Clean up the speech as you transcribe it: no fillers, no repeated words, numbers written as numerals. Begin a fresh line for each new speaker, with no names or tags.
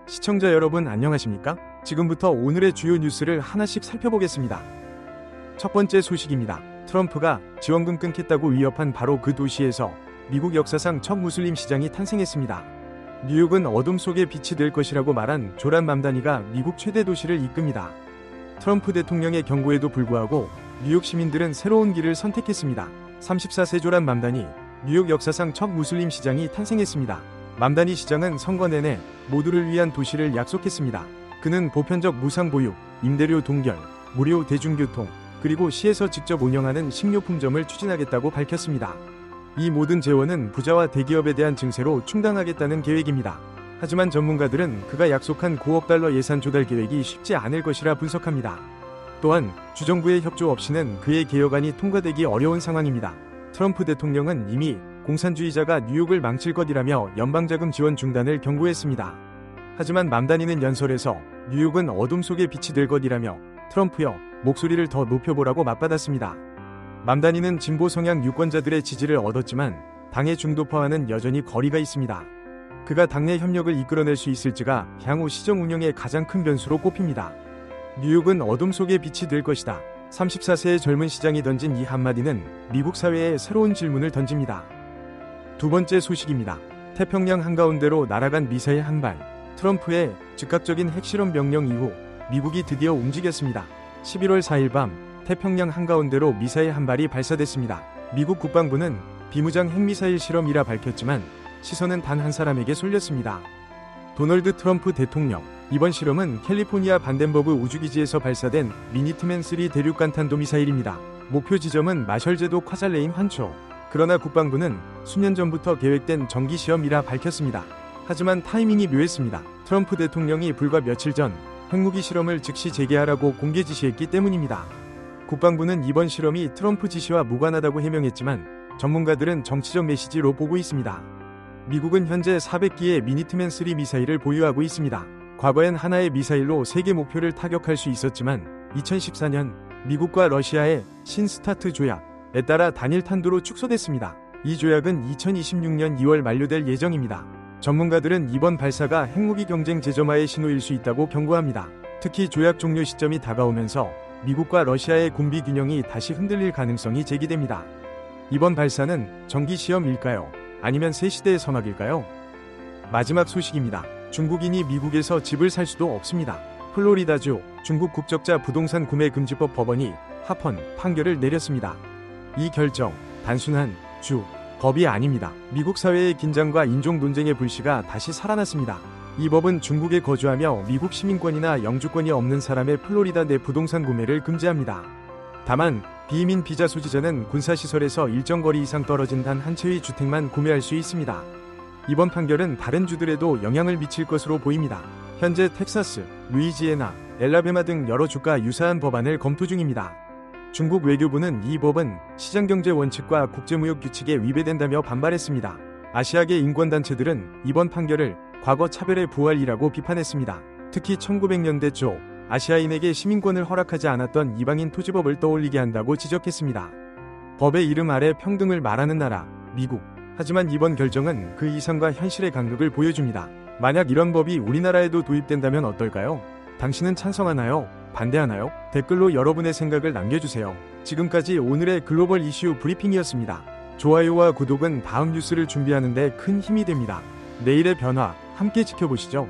시청자 여러분 안녕하십니까? 지금부터 오늘의 주요 뉴스를 하나씩 살펴보겠습니다. 첫 번째 소식입니다. 트럼프가 지원금 끊겠다고 위협한 바로 그 도시에서 미국 역사상 첫 무슬림 시장이 탄생했습니다. 뉴욕은 어둠 속에 빛이 될 것이라고 말한 조란 맘다니가 미국 최대 도시를 이끕니다. 트럼프 대통령의 경고에도 불구하고 뉴욕 시민들은 새로운 길을 선택했습니다. 34세 조란 맘다니, 뉴욕 역사상 첫 무슬림 시장이 탄생했습니다. 맘다니 시장은 선거 내내 모두를 위한 도시를 약속했습니다. 그는 보편적 무상 보육, 임대료 동결, 무료 대중교통, 그리고 시에서 직접 운영하는 식료품점을 추진하겠다고 밝혔습니다. 이 모든 재원은 부자와 대기업에 대한 증세로 충당하겠다는 계획입니다. 하지만 전문가들은 그가 약속한 9억 달러 예산 조달 계획이 쉽지 않을 것이라 분석합니다. 또한 주정부의 협조 없이는 그의 개혁안이 통과되기 어려운 상황입니다. 트럼프 대통령은 이미 공산주의자가 뉴욕을 망칠 것이라며 연방자금 지원 중단을 경고했습니다. 하지만 맘다니는 연설에서 뉴욕은 어둠 속에 빛이 될 것이라며 트럼프여, 목소리를 더 높여보라고 맞받았습니다. 맘다니는 진보 성향 유권자들의 지지를 얻었지만 당의 중도파와는 여전히 거리가 있습니다. 그가 당내 협력을 이끌어낼 수 있을지가 향후 시정 운영의 가장 큰 변수로 꼽힙니다. 뉴욕은 어둠 속에 빛이 될 것이다. 34세의 젊은 시장이 던진 이 한마디는 미국 사회에 새로운 질문을 던집니다. 두 번째 소식입니다. 태평양 한가운데로 날아간 미사일 한 발. 트럼프의 즉각적인 핵실험 명령 이후 미국이 드디어 움직였습니다. 11월 4일 밤 태평양 한가운데로 미사일 한 발이 발사됐습니다. 미국 국방부는 비무장 핵미사일 실험이라 밝혔지만 시선은 단 한 사람에게 쏠렸습니다. 도널드 트럼프 대통령. 이번 실험은 캘리포니아 반덴버그 우주기지에서 발사된 미니트맨3 대륙간탄도 미사일입니다. 목표 지점은 마셜제도 콰잘레인 환초. 그러나 국방부는 수년 전부터 계획된 정기시험이라 밝혔습니다. 하지만 타이밍이 묘했습니다. 트럼프 대통령이 불과 며칠 전 핵무기 실험을 즉시 재개하라고 공개 지시했기 때문입니다. 국방부는 이번 실험이 트럼프 지시와 무관하다고 해명했지만 전문가들은 정치적 메시지로 보고 있습니다. 미국은 현재 400기의 미니트맨3 미사일을 보유하고 있습니다. 과거엔 하나의 미사일로 세계 목표를 타격할 수 있었지만 2014년 미국과 러시아의 신스타트 조약에 따라 단일 탄도로 축소됐습니다. 이 조약은 2026년 2월 만료될 예정입니다. 전문가들은 이번 발사가 핵무기 경쟁 재점화의 신호일 수 있다고 경고합니다. 특히 조약 종료 시점이 다가오면서 미국과 러시아의 군비 균형이 다시 흔들릴 가능성이 제기됩니다. 이번 발사는 정기시험일까요? 아니면 새 시대의 선악일까요? 마지막 소식입니다. 중국인이 미국에서 집을 살 수도 없습니다. 플로리다주 중국 국적자 부동산 구매 금지법 법원이 합헌 판결을 내렸습니다. 이 결정, 단순한 법이 아닙니다. 미국 사회의 긴장과 인종 논쟁의 불씨가 다시 살아났습니다. 이 법은 중국에 거주하며 미국 시민권이나 영주권이 없는 사람의 플로리다 내 부동산 구매를 금지합니다. 다만 비이민 비자 소지자는 군사시설에서 일정 거리 이상 떨어진 단 한 채의 주택만 구매할 수 있습니다. 이번 판결은 다른 주들에도 영향을 미칠 것으로 보입니다. 현재 텍사스, 루이지애나, 엘라베마 등 여러 주가 유사한 법안을 검토 중입니다. 중국 외교부는 이 법은 시장경제 원칙과 국제무역 규칙에 위배된다며 반발했습니다. 아시아계 인권단체들은 이번 판결을 과거 차별의 부활이라고 비판했습니다. 특히 1900년대 초 아시아인에게 시민권을 허락하지 않았던 이방인 토지법을 떠올리게 한다고 지적했습니다. 법의 이름 아래 평등을 말하는 나라, 미국. 하지만 이번 결정은 그 이상과 현실의 간극을 보여줍니다. 만약 이런 법이 우리나라에도 도입된다면 어떨까요? 당신은 찬성하나요? 반대하나요? 댓글로 여러분의 생각을 남겨주세요. 지금까지 오늘의 글로벌 이슈 브리핑이었습니다. 좋아요와 구독은 다음 뉴스를 준비하는 데 큰 힘이 됩니다. 내일의 변화 함께 지켜보시죠.